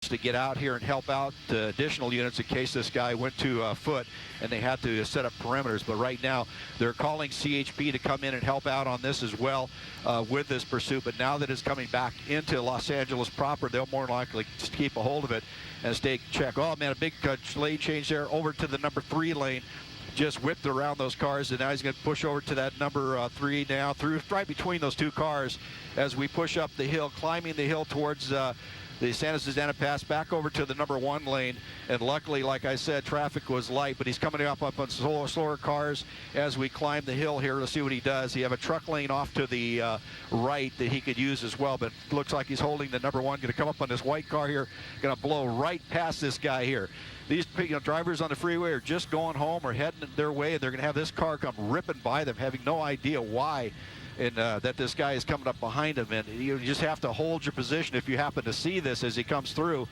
units to get out here and help out additional units in case this guy went to foot and they had to set up perimeters. But right now they're calling CHP to come in and help out on this as well with this pursuit. But now that it's coming back into Los Angeles proper, they'll more likely just keep a hold of it and stay check. Oh man, a big lane change there over to the number 3 lane. Just whipped around those cars, and now he's going to push over to that number 3 now, through right between those 2 cars as we push up the hill, climbing the hill towards the Santa Susana Pass, back over to the number 1 lane. And luckily, like I said, traffic was light, but he's coming up on slower cars as we climb the hill here. Let's see what he does. He have a truck lane off to the right that he could use as well, but looks like he's holding the number 1. Going to come up on this white car here, going to blow right past this guy here. These drivers on the freeway are just going home or heading their way, and they're going to have this car come ripping by them, having no idea why, and that this guy is coming up behind him. And you just have to hold your position if you happen to see this as he comes through.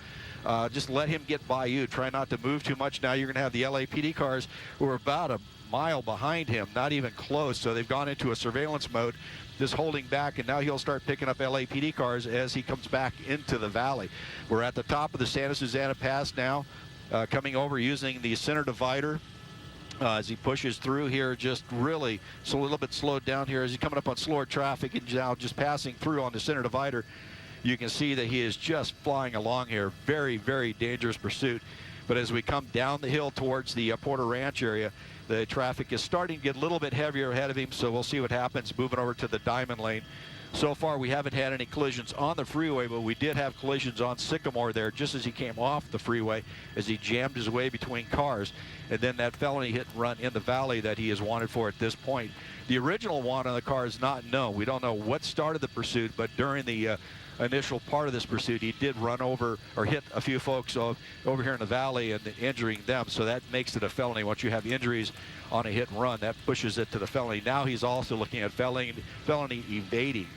Just let him get by you. Try not to move too much. Now you're going to have the LAPD cars who are about a mile behind him, not even close. So they've gone into a surveillance mode, just holding back, and now he'll start picking up LAPD cars as he comes back into the valley. We're at the top of the Santa Susana Pass now. Coming over using the center divider as he pushes through here, just really a little bit slowed down here as he's coming up on slower traffic and now just passing through on the center divider. You can see that he is just flying along here. Very, very dangerous pursuit. But as we come down the hill towards the Porter Ranch area, the traffic is starting to get a little bit heavier ahead of him, so we'll see what happens moving over to the Diamond Lane. So far, we haven't had any collisions on the freeway, but we did have collisions on Sycamore there just as he came off the freeway, as he jammed his way between cars. And then that felony hit and run in the valley that he is wanted for at this point. The original want on the car is not known. We don't know what started the pursuit, but during the initial part of this pursuit, he did run over or hit a few folks over here in the valley and injuring them. So that makes it a felony. Once you have injuries on a hit and run, that pushes it to the felony. Now he's also looking at felony evading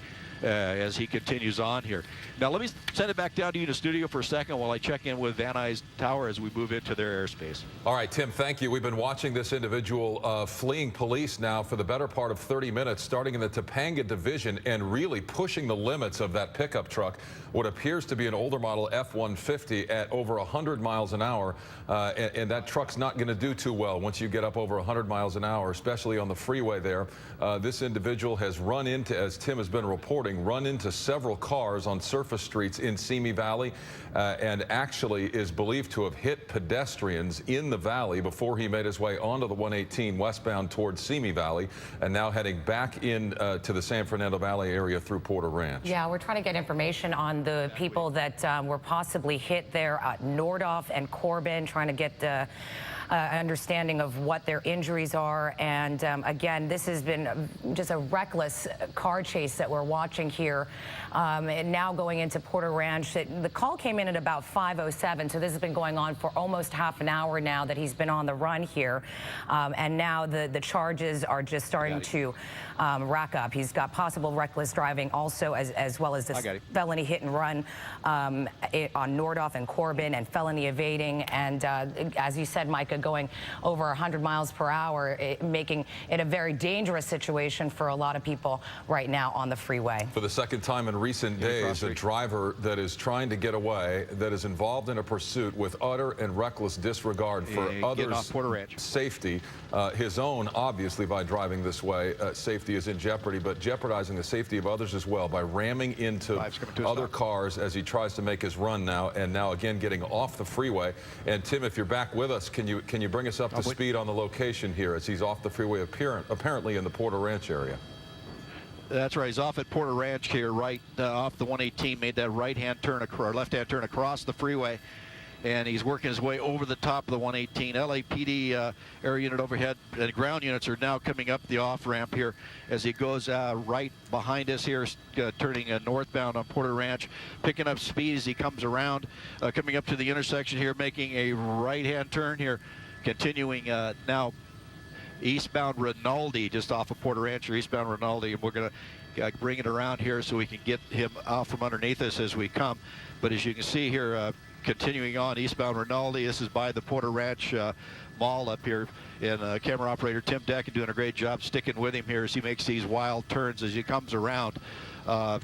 as he continues on here. Now let me send it back down to you in the studio for a second while I check in with Van Nuys Tower as we move into their airspace. All right, Tim, thank you. We've been watching this individual fleeing police now for the better part of 30 minutes, starting in the Topanga division and really pushing the limits of that pickup truck, what appears to be an older model F-150 at over 100 miles an hour. And that truck's not going to do too well once you get up over 100 miles an hour, especially on the freeway there. This individual has run into, as Tim has been reporting, run into several cars on surface streets in Simi Valley and actually is believed to have hit pedestrians in the valley before he made his way onto the 118 westbound towards Simi Valley and now heading back in to the San Fernando Valley area through Porter Ranch. Yeah, we're trying to get information on the people that were possibly hit there at Nordhoff and Corbin, trying to get the understanding of what their injuries are. And again, this has been just a reckless car chase that we're watching here. And now going into Porter Ranch, the call came in at about 5:07, so this has been going on for almost half an hour now that he's been on the run here. And now the charges are just starting to rack up. He's got possible reckless driving also, as well as this felony hit and run on Nordhoff and Corbin, and felony evading. And as you said, Micah, going over 100 miles per hour, making it a very dangerous situation for a lot of people right now on the freeway. For the second time in recent days, a driver that is trying to get away, that is involved in a pursuit with utter and reckless disregard for others' safety, his own, obviously, by driving this way, safety is in jeopardy, but jeopardizing the safety of others as well by ramming into other cars as he tries to make his run now, and now again getting off the freeway. And Tim, if you're back with us, can you bring us up to speed on the location here as he's off the freeway, apparently in the Porter Ranch area? That's right. He's off at Porter Ranch here, right off the 118. Made that right-hand turn, or left-hand turn across the freeway, and he's working his way over the top of the 118. LAPD air unit overhead and ground units are now coming up the off-ramp here as he goes right behind us here, turning northbound on Porter Ranch, picking up speed as he comes around, coming up to the intersection here, making a right-hand turn here, continuing now eastbound Rinaldi, just off of Porter Ranch, or eastbound Rinaldi, and we're going to bring it around here so we can get him out from underneath us as we come. But as you can see here, continuing on eastbound Rinaldi, this is by the Porter Ranch Mall up here, and camera operator Tim Decken doing a great job sticking with him here as he makes these wild turns as he comes around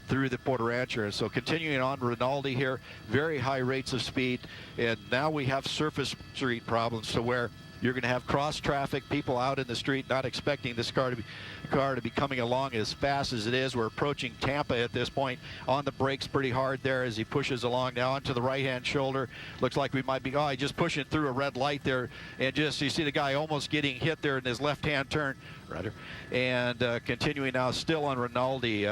through the Porter Ranch area. So continuing on Rinaldi here, very high rates of speed, and now we have surface street problems to where you're going to have cross traffic, people out in the street not expecting this car to be coming along as fast as it is. We're approaching Tampa at this point. On the brakes pretty hard there as he pushes along now onto the right-hand shoulder. Looks like we might be, oh, just pushing through a red light there, and just you see the guy almost getting hit there in his left-hand turn, rather. And continuing now still on Rinaldi,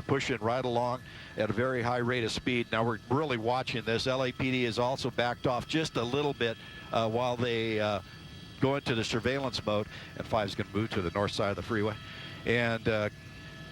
pushing right along at a very high rate of speed. Now we're really watching this. LAPD is also backed off just a little bit while they go into the surveillance mode, and 5 is going to move to the north side of the freeway. And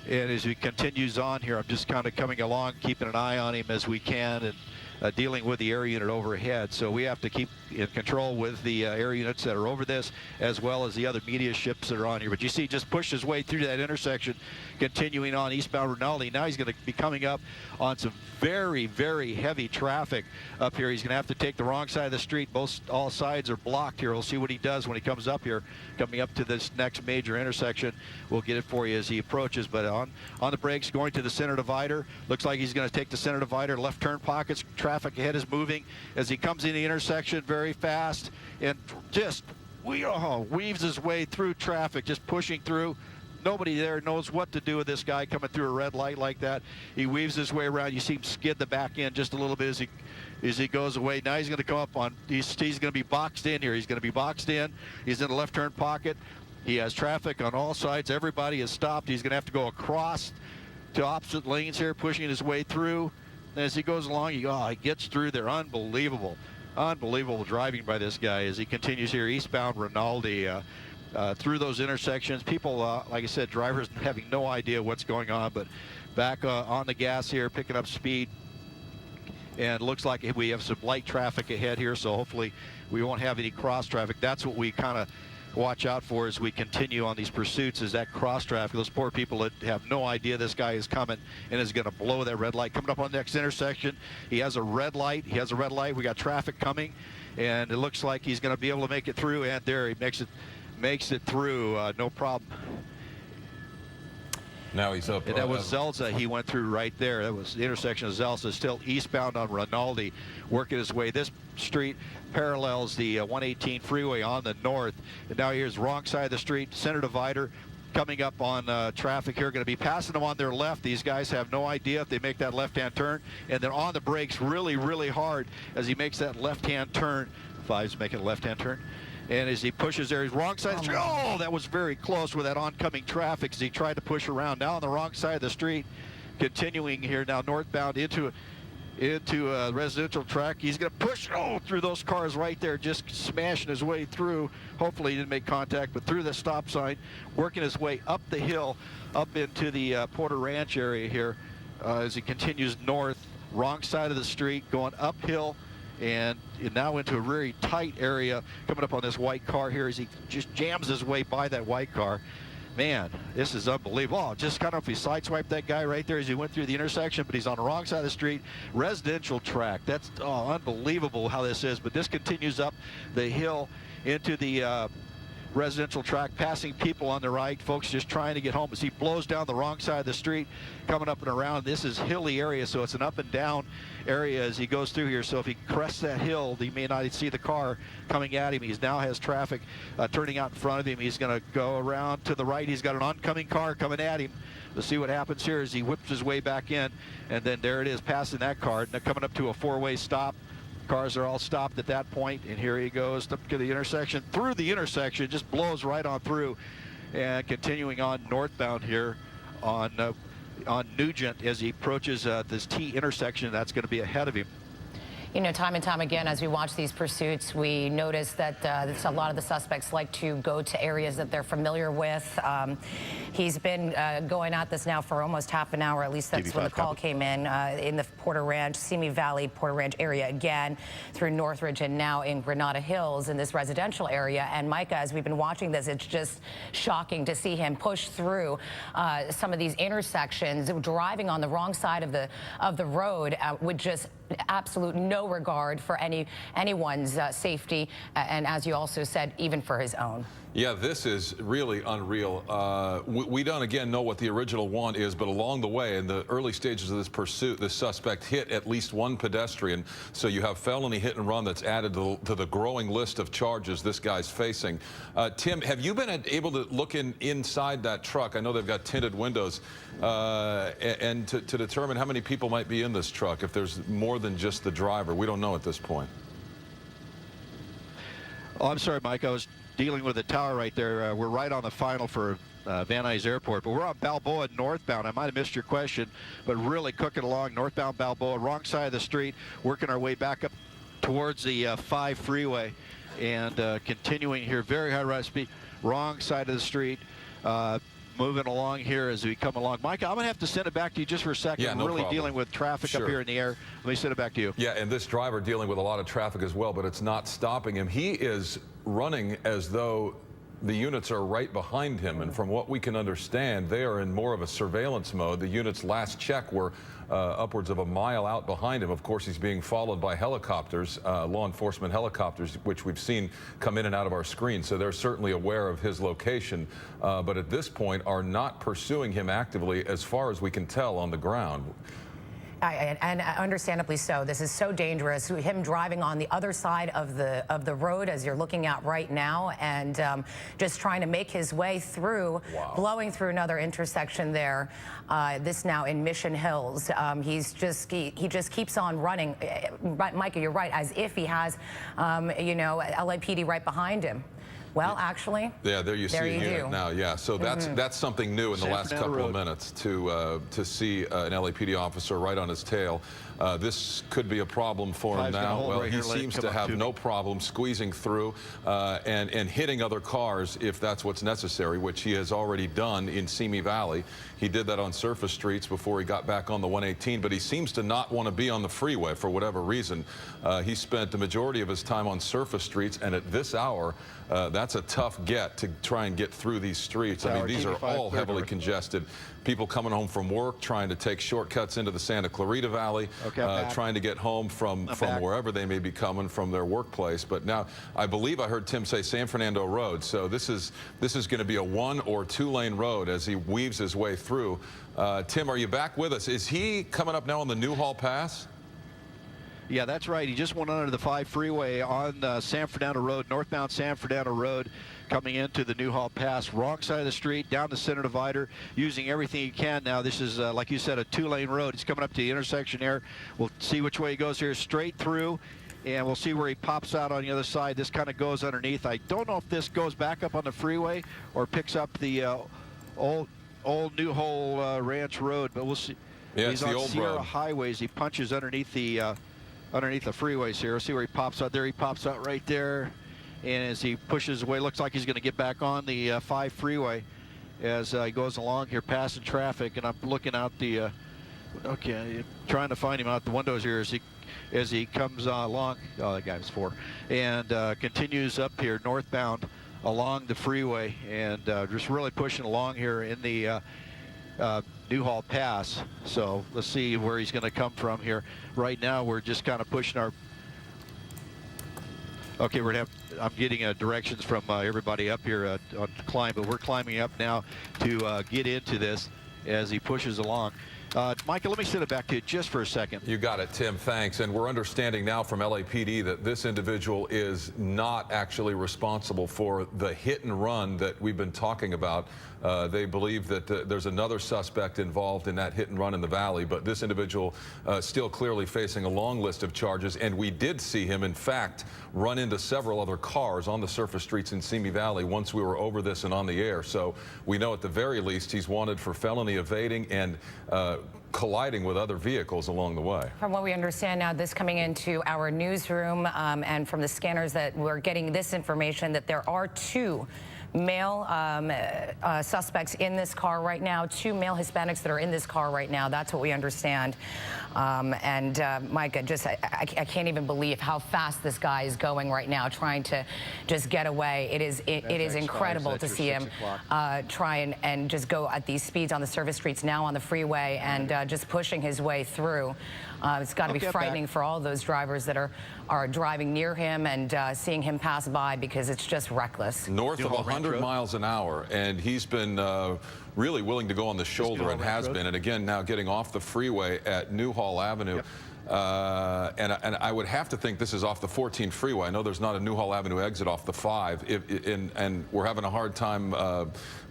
as he continues on here, I'm just kind of coming along, keeping an eye on him as we can, and dealing with the air unit overhead. So we have to keep in control with the air units that are over this, as well as the other media ships that are on here. But you see, just pushed his way through that intersection, continuing on eastbound Rinaldi. Now he's going to be coming up on some very, very heavy traffic up here. He's going to have to take the wrong side of the street. All sides are blocked here. We'll see what he does when he comes up here, coming up to this next major intersection. We'll get it for you as he approaches. But on the brakes, going to the center divider. Looks like he's going to take the center divider. Left turn pockets. Traffic ahead is moving as he comes in the intersection very fast and just weaves his way through traffic, just pushing through. Nobody there knows what to do with this guy coming through a red light like that. He weaves his way around. You see him skid the back end just a little bit as he goes away. Now he's going to come up on, he's going to be boxed in here. He's going to be boxed in. He's in the left turn pocket. He has traffic on all sides. Everybody is stopped. He's going to have to go across to opposite lanes here, pushing his way through. And as he goes along, he gets through there. Unbelievable driving by this guy as he continues here eastbound Rinaldi. Through those intersections, people, like I said, drivers having no idea what's going on, but back on the gas here, picking up speed, and looks like we have some light traffic ahead here, so hopefully we won't have any cross traffic. That's what we kind of watch out for as we continue on these pursuits, is that cross traffic. Those poor people that have no idea this guy is coming and is going to blow that red light. Coming up on the next intersection, he has a red light. We got traffic coming, and it looks like he's going to be able to make it through, and there he makes it through, no problem. Now he's up. And that was Zelza he went through right there. That was the intersection of Zelza, still eastbound on Rinaldi, working his way. This street parallels the 118 freeway on the north. And now here's wrong side of the street, center divider, coming up on traffic here, going to be passing them on their left. These guys have no idea if they make that left-hand turn, and they're on the brakes really, really hard as he makes that left-hand turn. 5's making a left-hand turn. And as he pushes there, he's wrong side of the street. Oh, that was very close with that oncoming traffic as he tried to push around. Now on the wrong side of the street, continuing here now northbound into a residential track. He's going to push through those cars right there, just smashing his way through. Hopefully he didn't make contact, but through the stop sign, working his way up the hill, up into the Porter Ranch area here as he continues north, wrong side of the street, going uphill, and now into a very tight area, coming up on this white car here as he just jams his way by that white car. Man, this is unbelievable. Oh, just kind of if he sideswiped that guy right there as he went through the intersection, but he's on the wrong side of the street. Residential track. That's unbelievable how this is. But this continues up the hill into the residential track, passing people on the right, folks just trying to get home as he blows down the wrong side of the street, coming up and around. This is hilly area, so it's an up and down area as he goes through here. So if he crests that hill, he may not see the car coming at him. He now has traffic turning out in front of him. He's going to go around to the right. He's got an oncoming car coming at him. We'll see what happens here as he whips his way back in, and then there it is, passing that car. Now coming up to a four-way stop. Cars are all stopped at that point, and here he goes up to the intersection. Through the intersection, just blows right on through, and continuing on northbound here on Nugent as he approaches this T intersection that's going to be ahead of him. You know, time and time again, as we watch these pursuits, we notice that a lot of the suspects like to go to areas that they're familiar with. He's been going at this now for almost half an hour, at least that's when the call came in the Porter Ranch, Simi Valley, Porter Ranch area again, through Northridge and now in Granada Hills in this residential area. And Micah, as we've been watching this, it's just shocking to see him push through some of these intersections, driving on the wrong side of the road with just absolute no regard for anyone's safety, and as you also said, even for his own. Yeah, this is really unreal. We don't, again, know what the original one is, but along the way, in the early stages of this pursuit, this suspect hit at least one pedestrian. So you have felony hit and run that's added to the growing list of charges this guy's facing. Tim, have you been able to look inside that truck? I know they've got tinted windows, and to determine how many people might be in this truck, if there's more than just the driver. We don't know at this point. Oh, I'm sorry, Mike. I was dealing with the tower right there. We're right on the final for Van Nuys Airport, but we're on Balboa northbound. I might have missed your question, but really cooking along northbound Balboa, wrong side of the street, working our way back up towards the 5 freeway, and continuing here, very high rate of speed, wrong side of the street. Moving along here as we come along. Mike, I'm going to have to send it back to you just for a second. Yeah, no I'm really problem. dealing with traffic up here in the air. Let me send it back to you. Yeah, and this driver dealing with a lot of traffic as well, but it's not stopping him. He is running as though the units are right behind him, and from what we can understand, they are in more of a surveillance mode. The units last check were upwards of a mile out behind him. Of course, he's being followed by helicopters, law enforcement helicopters, which we've seen come in and out of our screen. So they're certainly aware of his location, but at this point are not pursuing him actively as far as we can tell on the ground. And understandably so. This is so dangerous. Him driving on the other side of the road, as you're looking at right now, and just trying to make his way through, blowing through another intersection there. This now in Mission Hills. He just keeps on running. Micah, you're right. As if he has, you know, LAPD right behind him. Well, actually, yeah, there you see it now. Yeah, so that's something new in the last couple of minutes to see an LAPD officer right on his tail. This could be a problem for him now. Well, he seems to have no problem squeezing through and hitting other cars if that's what's necessary, which he has already done in Simi Valley. He did that on surface streets before he got back on the 118, but he seems to not want to be on the freeway for whatever reason. He spent the majority of his time on surface streets, and at this hour, that's a tough get to try and get through these streets. I mean, these are all heavily congested. People coming home from work, trying to take shortcuts into the Santa Clarita Valley, trying to get home from wherever they may be coming from their workplace. But now, I believe I heard Tim say San Fernando Road. So this is going to be a 1 or 2 lane road as he weaves his way through. Tim, are you back with us? Is he coming up now on the Newhall Pass? Yeah, that's right. He just went under the 5 freeway on San Fernando Road, northbound San Fernando Road, coming into the Newhall Pass. Wrong side of the street, down the center divider, using everything he can now. This is, like you said, a 2-lane road. He's coming up to the intersection there. We'll see which way he goes here, straight through, and we'll see where he pops out on the other side. This kind of goes underneath. I don't know if this goes back up on the freeway or picks up the old Newhall Ranch Road, but we'll see. Yeah, he's it's the on old Sierra road. Highways. He punches underneath the freeways here. See where he pops out there. He pops out right there, and as he pushes away, looks like he's going to get back on the 5 freeway as he goes along here, passing traffic. And I'm looking out the trying to find him out the windows here as he comes along. Oh, that guy was 4, and continues up here northbound along the freeway, and just really pushing along here in the Newhall Pass. So let's see where he's going to come from here. Right now, we're just kind of pushing our. Okay, I'm getting directions from everybody up here on climb, but we're climbing up now to get into this as he pushes along. Michael, let me send it back to you just for a second. You got it, Tim. Thanks. And we're understanding now from LAPD that this individual is not actually responsible for the hit and run that we've been talking about. They believe that there's another suspect involved in that hit and run in the valley, but this individual still clearly facing a long list of charges. And we did see him, in fact, run into several other cars on the surface streets in Simi Valley once we were over this and on the air. So we know at the very least he's wanted for felony evading and colliding with other vehicles along the way. From what we understand now, this coming into our newsroom and from the scanners that we're getting this information that there are 2 male suspects in this car right now, 2 male Hispanics that are in this car right now. That's what we understand. Mike, I can't even believe how fast this guy is going right now, trying to just get away. It is incredible to see him try and just go at these speeds on the service streets, now on the freeway, and just pushing his way through. It's got to be frightening for all those drivers that are driving near him and seeing him pass by, because it's just reckless. North of 100 miles an hour, and he's been really willing to go on the shoulder, and has been, and again now getting off the freeway at Newhall Avenue. Yep. And I would have to think this is off the 14 freeway. I know there's not a Newhall Avenue exit off the 5, and we're having a hard time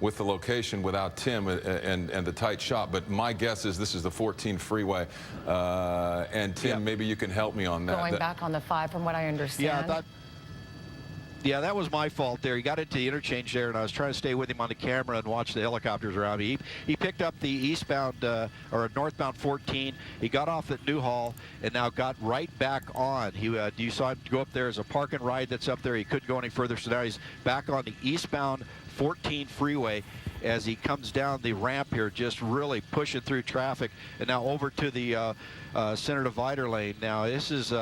with the location without Tim and the tight shot. But my guess is this is the 14 freeway. And Tim, maybe you can help me on that. Going back on the 5, from what I understand. Yeah, that was my fault there. He got into the interchange there, and I was trying to stay with him on the camera and watch the helicopters around. He picked up the eastbound or northbound 14. He got off at Newhall and now got right back on. You saw him go up there as a park and ride that's up there. He couldn't go any further, so now he's back on the eastbound 14 freeway as he comes down the ramp here, just really pushing through traffic, and now over to the center divider lane. Now this is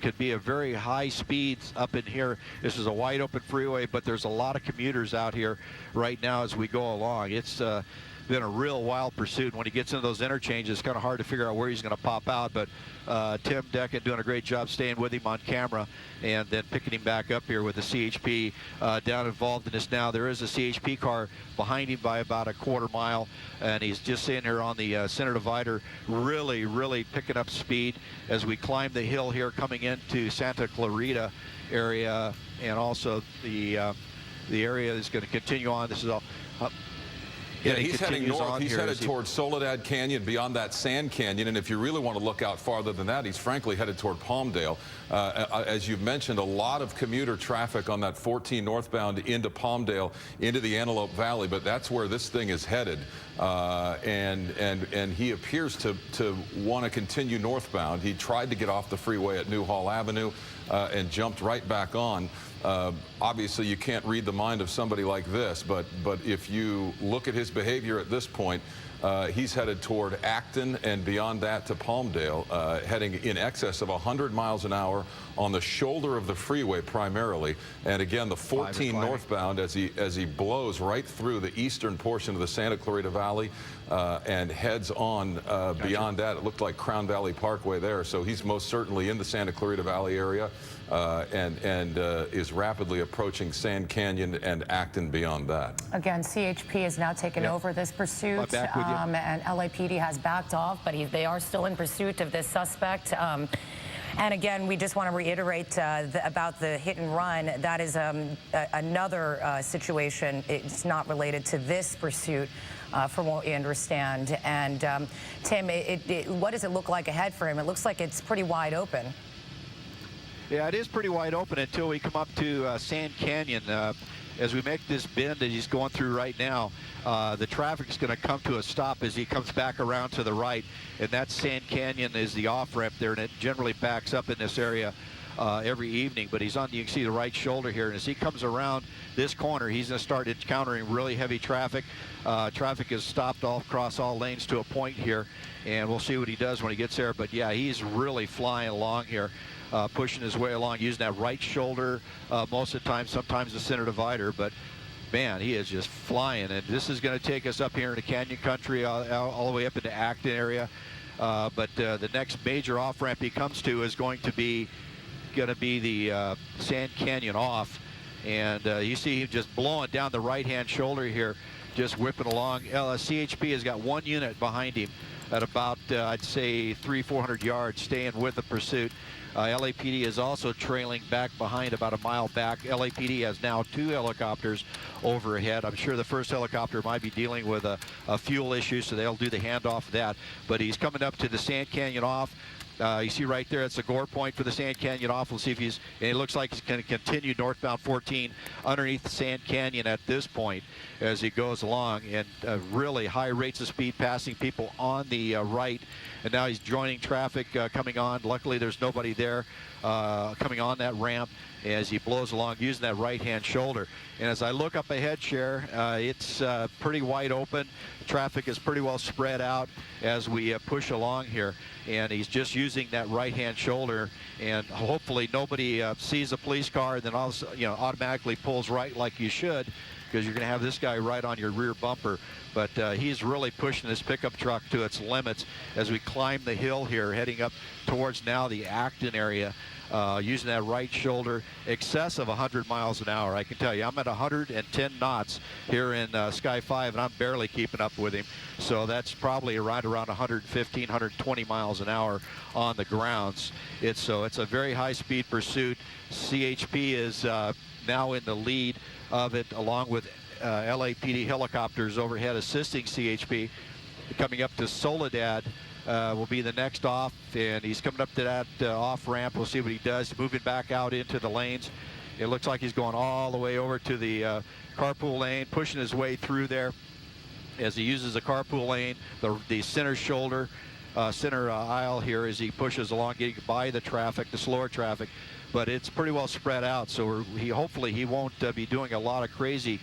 could be a very high speeds up in here. This is a wide open freeway, but there's a lot of commuters out here right now as we go along. It's been a real wild pursuit. When he gets into those interchanges, it's kind of hard to figure out where he's going to pop out, but Tim Deckett doing a great job staying with him on camera and then picking him back up here with the CHP down involved in this now. There is a CHP car behind him by about a quarter mile, and he's just sitting here on the center divider, really picking up speed as we climb the hill here coming into Santa Clarita area, and also the area is going to continue on. This is all yeah, he's heading north. He's headed towards Soledad Canyon, beyond that Sand Canyon. And if you really want to look out farther than that, he's frankly headed toward Palmdale. As you've mentioned, a lot of commuter traffic on that 14 northbound into Palmdale, into the Antelope Valley. But that's where this thing is headed. And he appears to want to continue northbound. He tried to get off the freeway at Newhall Avenue and jumped right back on. Obviously, you can't read the mind of somebody like this, but if you look at his behavior at this point, he's headed toward Acton and beyond that to Palmdale, heading in excess of 100 miles an hour on the shoulder of the freeway primarily. And again, the 14 northbound as he blows right through the eastern portion of the Santa Clarita Valley and heads on beyond that. It looked like Crown Valley Parkway there. So he's most certainly in the Santa Clarita Valley area and is rapidly approaching Sand Canyon and Acton beyond that. Again, CHP has now taken over this pursuit, and LAPD has backed off, but they are still in pursuit of this suspect. And again, we just want to reiterate about the hit and run. That is another situation. It's not related to this pursuit, from what we understand. And Tim, what does it look like ahead for him? It looks like it's pretty wide open. Yeah, it is pretty wide open until we come up to Sand Canyon. As we make this bend that he's going through right now, the traffic is going to come to a stop as he comes back around to the right, and that Sand Canyon is the off-ramp there, and it generally backs up in this area every evening. But he's on, you can see the right shoulder here, and as he comes around this corner, he's going to start encountering really heavy traffic. Traffic is stopped all across all lanes to a point here, and we'll see what he does when he gets there. But yeah, he's really flying along here. Pushing his way along, using that right shoulder most of the time, sometimes the center divider, but man, he is just flying. And this is going to take us up here into Canyon Country, all the way up into Acton area. But the next major off-ramp he comes to is going to be the Sand Canyon off. And you see him just blowing down the right-hand shoulder here, just whipping along. CHP has got one unit behind him at about, I'd say, 300-400 yards, staying with the pursuit. LAPD is also trailing back behind, about a mile back. LAPD has now 2 helicopters overhead. I'm sure the first helicopter might be dealing with a fuel issue, so they'll do the handoff of that. But he's coming up to the Sand Canyon off. You see right there, it's the gore point for the Sand Canyon off. We'll see if and it looks like he's going to continue northbound 14 underneath the Sand Canyon at this point as he goes along, and really high rates of speed, passing people on the right. And now he's joining traffic coming on. Luckily, there's nobody there. coming on that ramp as he blows along using that right-hand shoulder. And as I look up ahead, Cher, it's pretty wide open. Traffic is pretty well spread out as we push along here. And he's just using that right-hand shoulder, and hopefully nobody sees a police car and then automatically pulls right like you should, because you're going to have this guy right on your rear bumper. But he's really pushing this pickup truck to its limits as we climb the hill here, heading up towards now the Acton area, using that right shoulder, excess of 100 miles an hour. I can tell you, I'm at 110 knots here in Sky 5, and I'm barely keeping up with him. So that's probably right around 115, 120 miles an hour on the grounds. It's a very high-speed pursuit. CHP is now in the lead of it, along with LAPD helicopters overhead assisting CHP. Coming up to Soledad will be the next off, and he's coming up to that off ramp. We'll see what he does. Moving back out into the lanes. It looks like he's going all the way over to the carpool lane, pushing his way through there as he uses the carpool lane, the center shoulder, center aisle here as he pushes along, getting by the traffic, the slower traffic. But it's pretty well spread out, so hopefully he won't be doing a lot of crazy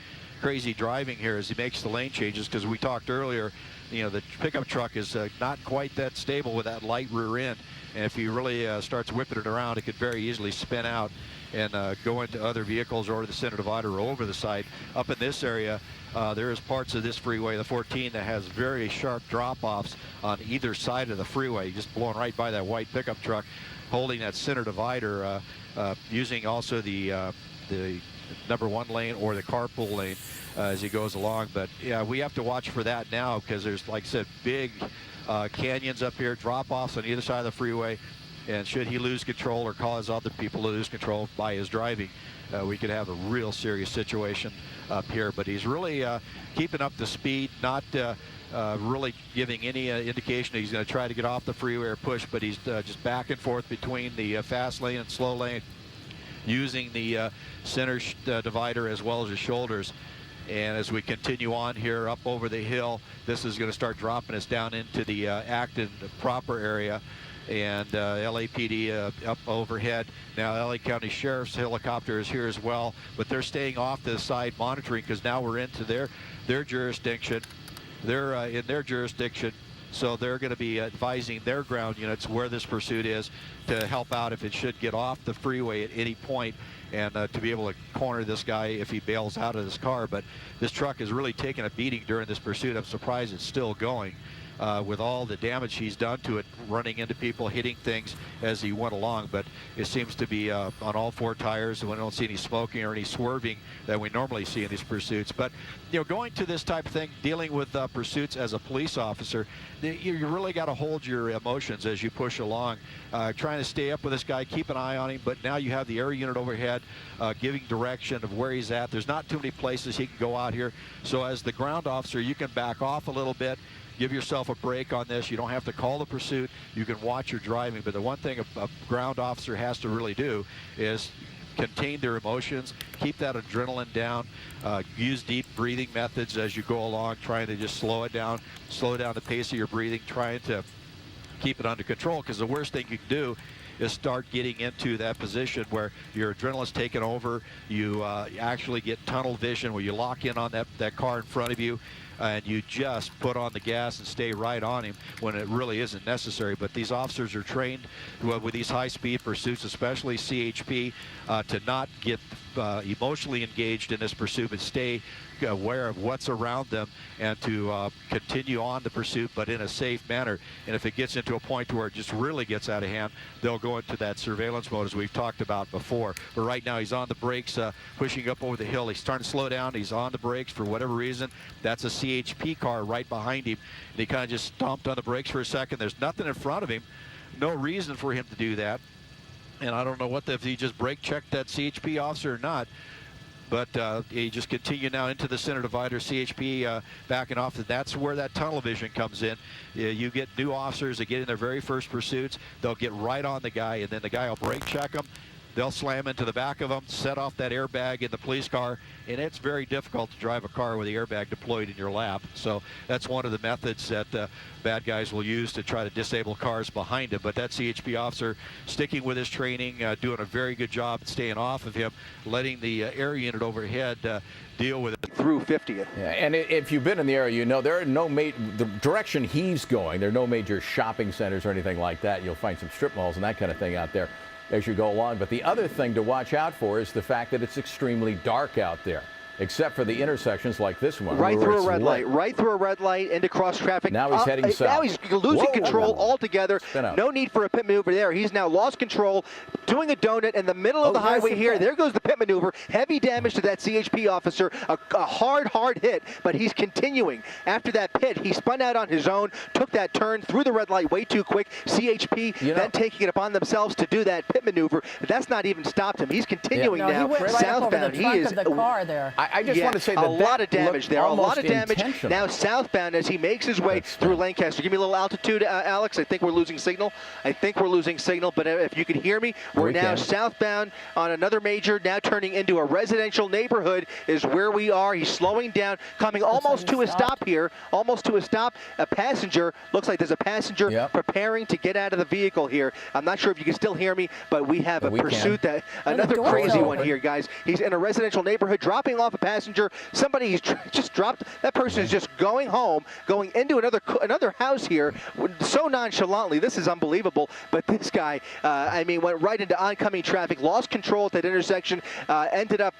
driving here as he makes the lane changes, because we talked earlier, the pickup truck is not quite that stable with that light rear end, and if he really starts whipping it around, it could very easily spin out and go into other vehicles or the center divider or over the side. Up in this area, there is parts of this freeway, the 14, that has very sharp drop-offs on either side of the freeway, just blowing right by that white pickup truck, holding that center divider, using also the number 1 lane or the carpool lane as he goes along. But yeah, we have to watch for that now, because there's, like I said, big canyons up here, drop-offs on either side of the freeway, and should he lose control or cause other people to lose control by his driving, we could have a real serious situation up here. But he's really keeping up the speed, not really giving any indication that he's going to try to get off the freeway or push, but he's just back and forth between the fast lane and slow lane, using the center divider as well as his shoulders. And as we continue on here up over the hill, this is going to start dropping us down into the Acton proper area, and LAPD up overhead. Now LA County Sheriff's helicopter is here as well, but they're staying off to the side monitoring, because now we're into their jurisdiction. They're in their jurisdiction, so they're going to be advising their ground units where this pursuit is to help out if it should get off the freeway at any point, and to be able to corner this guy if he bails out of this car. But this truck has really taken a beating during this pursuit. I'm surprised it's still going. With all the damage he's done to it, running into people, hitting things as he went along. But it seems to be on all 4 tires, and we don't see any smoking or any swerving that we normally see in these pursuits. But going to this type of thing, dealing with pursuits as a police officer, you really got to hold your emotions as you push along, trying to stay up with this guy, keep an eye on him. But now you have the air unit overhead giving direction of where he's at. There's not too many places he can go out here. So as the ground officer, you can back off a little bit, give yourself a break on this. You don't have to call the pursuit. You can watch your driving. But the one thing a ground officer has to really do is contain their emotions, keep that adrenaline down, use deep breathing methods as you go along, trying to just slow down the pace of your breathing, trying to keep it under control, because the worst thing you can do is start getting into that position where your adrenaline's taken over. You actually get tunnel vision, where you lock in on that car in front of you, and you just put on the gas and stay right on him when it really isn't necessary. But these officers are trained with these high-speed pursuits, especially CHP, to not get emotionally engaged in this pursuit, but stay aware of what's around them and to continue on the pursuit, but in a safe manner. And if it gets into a point where it just really gets out of hand, they'll go into that surveillance mode, as we've talked about before. But right now he's on the brakes, pushing up over the hill. He's starting to slow down. He's on the brakes for whatever reason. That's a CHP car right behind him, and he kind of just stomped on the brakes for a second. There's nothing in front of him, no reason for him to do that. And I don't know if he just brake checked that CHP officer or not. But he just continue now into the center divider, CHP backing off. And that's where that tunnel vision comes in. You get new officers that get in their very first pursuits. They'll get right on the guy, and then the guy will brake check them, they'll slam into the back of them, set off that airbag in the police car, and it's very difficult to drive a car with the airbag deployed in your lap. So that's one of the methods that bad guys will use to try to disable cars behind him. But that CHP officer sticking with his training, doing a very good job staying off of him, letting the air unit overhead deal with it. Through 50th. Yeah, and if you've been in the area, you know there are no the direction he's going, there are no major shopping centers or anything like that. You'll find some strip malls and that kind of thing out there as you go along. But the other thing to watch out for is the fact that it's extremely dark out there, except for the intersections like this one. Right where through it's a red lit. light, right through a red light, into cross traffic. Now he's heading south. Now he's losing control altogether. Spin out. No need for a pit maneuver there. He's now lost control, doing a donut in the middle of the highway here. There goes the pit maneuver. Heavy damage to that CHP officer. A hard hit, but he's continuing. After that pit, he spun out on his own, took that turn through the red light way too quick. CHP then taking it upon themselves to do that pit maneuver. That's not even stopped him. He's continuing No, now. he went right up over Southbound. the trunk of the car there. I just want to say that a lot of damage looked there. A lot of almost damage. intentional. Now southbound as he makes his way through Lancaster. Give me a little altitude, Alex. I think we're losing signal. But if you can hear me, we're now southbound on another major, now turning into a residential neighborhood is where we are. He's slowing down, coming almost to a stop here. Almost to a stop. A passenger, looks like there's a passenger preparing to get out of the vehicle here. I'm not sure if you can still hear me, but we have a pursuit that another crazy one here, guys. He's in a residential neighborhood, dropping off a passenger. Somebody's just dropped. That person is just going home, going into another house here, so nonchalantly. This is unbelievable. But this guy, I mean, went right into oncoming traffic, lost control at that intersection, ended up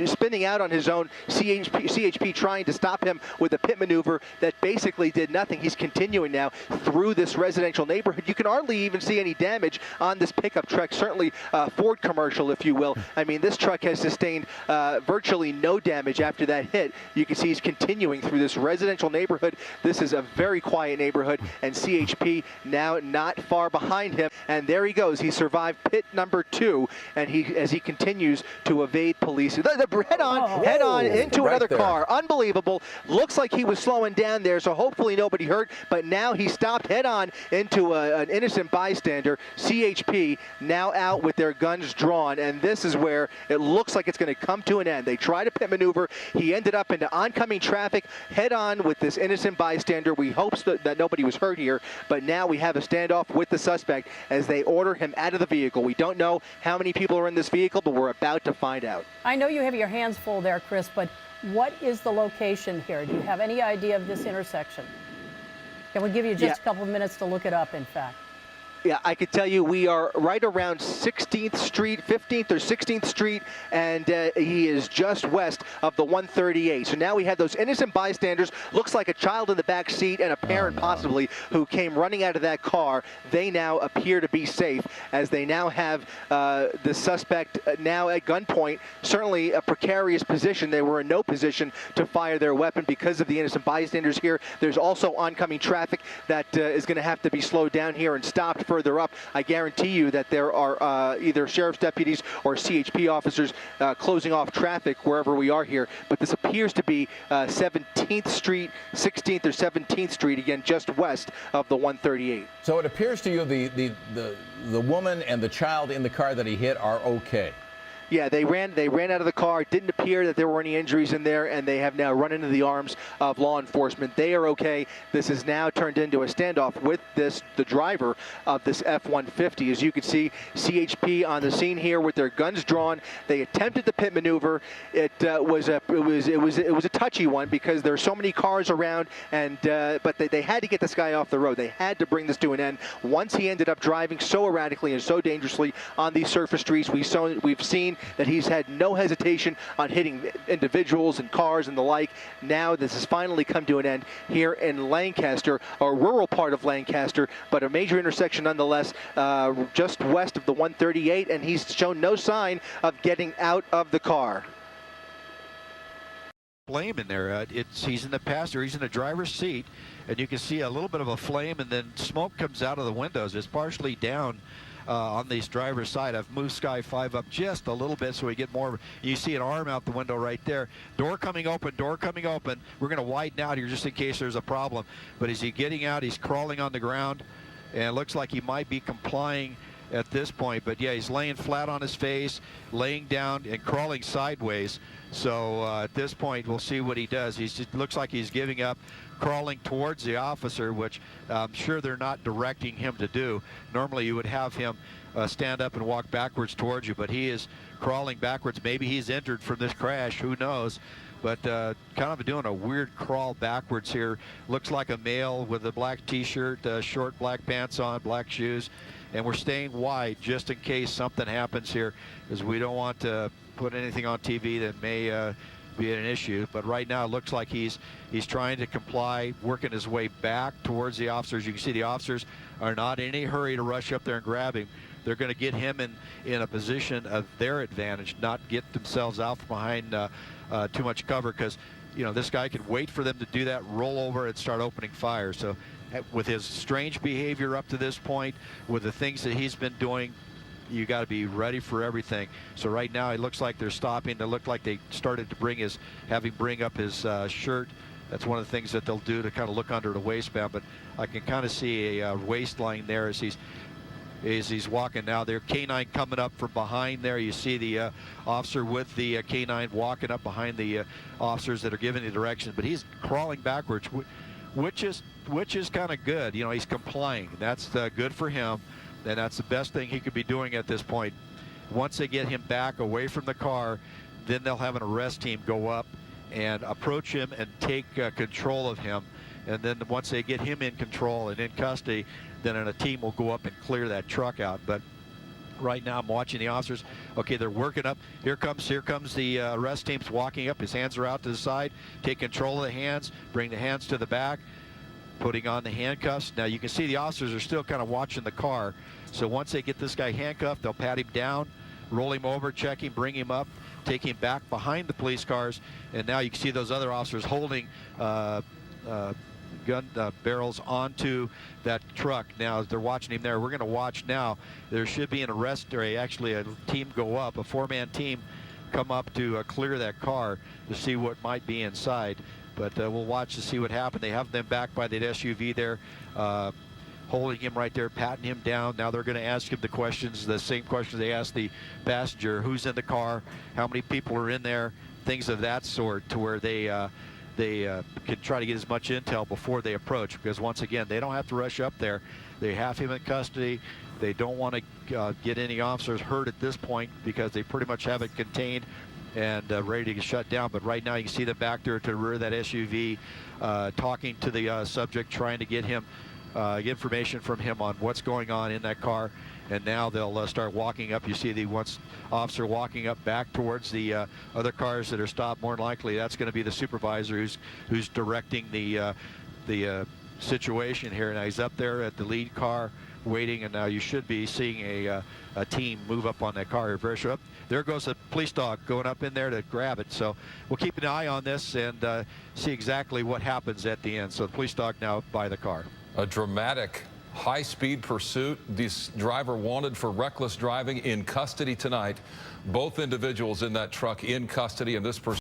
spinning out on his own. CHP trying to stop him with a pit maneuver that basically did nothing. He's continuing now through this residential neighborhood. You can hardly even see any damage on this pickup truck. Certainly Ford commercial, if you will. I mean, this truck has sustained virtually no damage after that hit. You can see he's continuing through this residential neighborhood. This is a very quiet neighborhood, and CHP now not far behind him. And there he goes. He survived pit number 2, and as he continues to evade police. Head on into another car. Unbelievable. Looks like he was slowing down there, so hopefully nobody hurt. But now he stopped head on into an innocent bystander. CHP now out with their guns drawn, and this is where it looks like it's going to come to an end. They tried a pit maneuver. He ended up into oncoming traffic head on with this innocent bystander. We hope that nobody was hurt here, but now we have a standoff with the suspect as they order him out of the vehicle. We don't know how many people are in this vehicle, but we're about to find out. I know you have your hands full there, Chris, but what is the location here? Do you have any idea of this intersection? Can we give you just a couple of minutes to look it up, in fact? Yeah, I could tell you we are right around 16th Street, 15th or 16th Street, and he is just west of the 138. So now we have those innocent bystanders. Looks like a child in the back seat and a parent possibly who came running out of that car. They now appear to be safe as they now have the suspect now at gunpoint. Certainly a precarious position. They were in no position to fire their weapon because of the innocent bystanders here. There's also oncoming traffic that is going to have to be slowed down here and stopped further up. I guarantee you that there are either sheriff's deputies or CHP officers closing off traffic wherever we are here. But this appears to be 17th Street, 16th or 17th Street, again, just west of the 138. So it appears to you the woman and the child in the car that he hit are okay. Yeah, they ran out of the car. It didn't appear that there were any injuries in there, and they have now run into the arms of law enforcement. They are okay. This is now turned into a standoff with the driver of this F-150. As you can see, CHP on the scene here with their guns drawn. They attempted the pit maneuver. It was a touchy one because there are so many cars around, and but they had to get this guy off the road. They had to bring this to an end. Once he ended up driving so erratically and so dangerously on these surface streets, we've seen that he's had no hesitation on hitting individuals and cars and the like. Now this has finally come to an end here in Lancaster, a rural part of Lancaster, but a major intersection nonetheless, just west of the 138, and he's shown no sign of getting out of the car. Flame in there. He's in the passenger, he's in the driver's seat, and you can see a little bit of a flame, and then smoke comes out of the windows. It's partially down on this driver's side. I've moved Sky 5 up just a little bit so we get more. You see an arm out the window right there. Door coming open, door coming open. We're going to widen out here just in case there's a problem. But as he's getting out, he's crawling on the ground, and it looks like he might be complying at this point. But yeah, he's laying flat on his face, laying down and crawling sideways. So at this point, we'll see what he does. It looks like he's giving up, crawling towards the officer, which I'm sure they're not directing him to do. Normally you would have him stand up and walk backwards towards you, but he is crawling backwards. Maybe he's injured from this crash, who knows. But kind of doing a weird crawl backwards here. Looks like a male with a black t-shirt, short black pants on, black shoes. And we're staying wide just in case something happens here, because we don't want to put anything on TV that may be an issue. But right now it looks like he's trying to comply, working his way back towards the officers. You can see the officers are not in any hurry to rush up there and grab him. They're going to get him in a position of their advantage, not get themselves out from behind too much cover, because this guy can wait for them to do that, roll over and start opening fire. So with his strange behavior up to this point, with the things that he's been doing, you got to be ready for everything. So right now it looks like they're stopping. They look like they started to have him bring up his shirt. That's one of the things that they'll do to kind of look under the waistband. But I can kind of see a waistline there as he's walking now. There, canine coming up from behind there. You see the officer with the canine walking up behind the officers that are giving the direction. But he's crawling backwards, which is kind of good. He's complying. That's good for him, and that's the best thing he could be doing at this point. Once they get him back away from the car, then they'll have an arrest team go up and approach him and take control of him. And then once they get him in control and in custody, then a team will go up and clear that truck out. But right now I'm watching the officers. Okay, they're working up. Here comes the arrest team's walking up. His hands are out to the side. Take control of the hands, bring the hands to the back, putting on the handcuffs. Now you can see the officers are still kind of watching the car. So once they get this guy handcuffed, they'll pat him down, roll him over, check him, bring him up, take him back behind the police cars. And now you can see those other officers holding gun barrels onto that truck. Now as they're watching him there, we're going to watch now. There should be an arrest, or actually a team go up, a four-man team come up to clear that car to see what might be inside. But we'll watch to see what happened. They have them back by that SUV there, holding him right there, patting him down. Now they're going to ask him the same questions they asked the passenger: who's in the car, how many people are in there, things of that sort, to where they can try to get as much intel before they approach. Because once again, they don't have to rush up there. They have him in custody. They don't want to get any officers hurt at this point, because they pretty much have it contained and ready to get shut down. But right now you can see them back there to the rear of that SUV, talking to the subject, trying to get him information from him on what's going on in that car. And now they'll start walking up. You see the officer walking up back towards the other cars that are stopped. More than likely that's going to be the supervisor who's directing the situation here. Now he's up there at the lead car waiting, and now you should be seeing a team move up on that car. Very sure. There goes a police dog going up in there to grab it. So we'll keep an eye on this and see exactly what happens at the end. So the police dog now by the car. A dramatic high-speed pursuit. This driver wanted for reckless driving in custody tonight. Both individuals in that truck in custody, and this person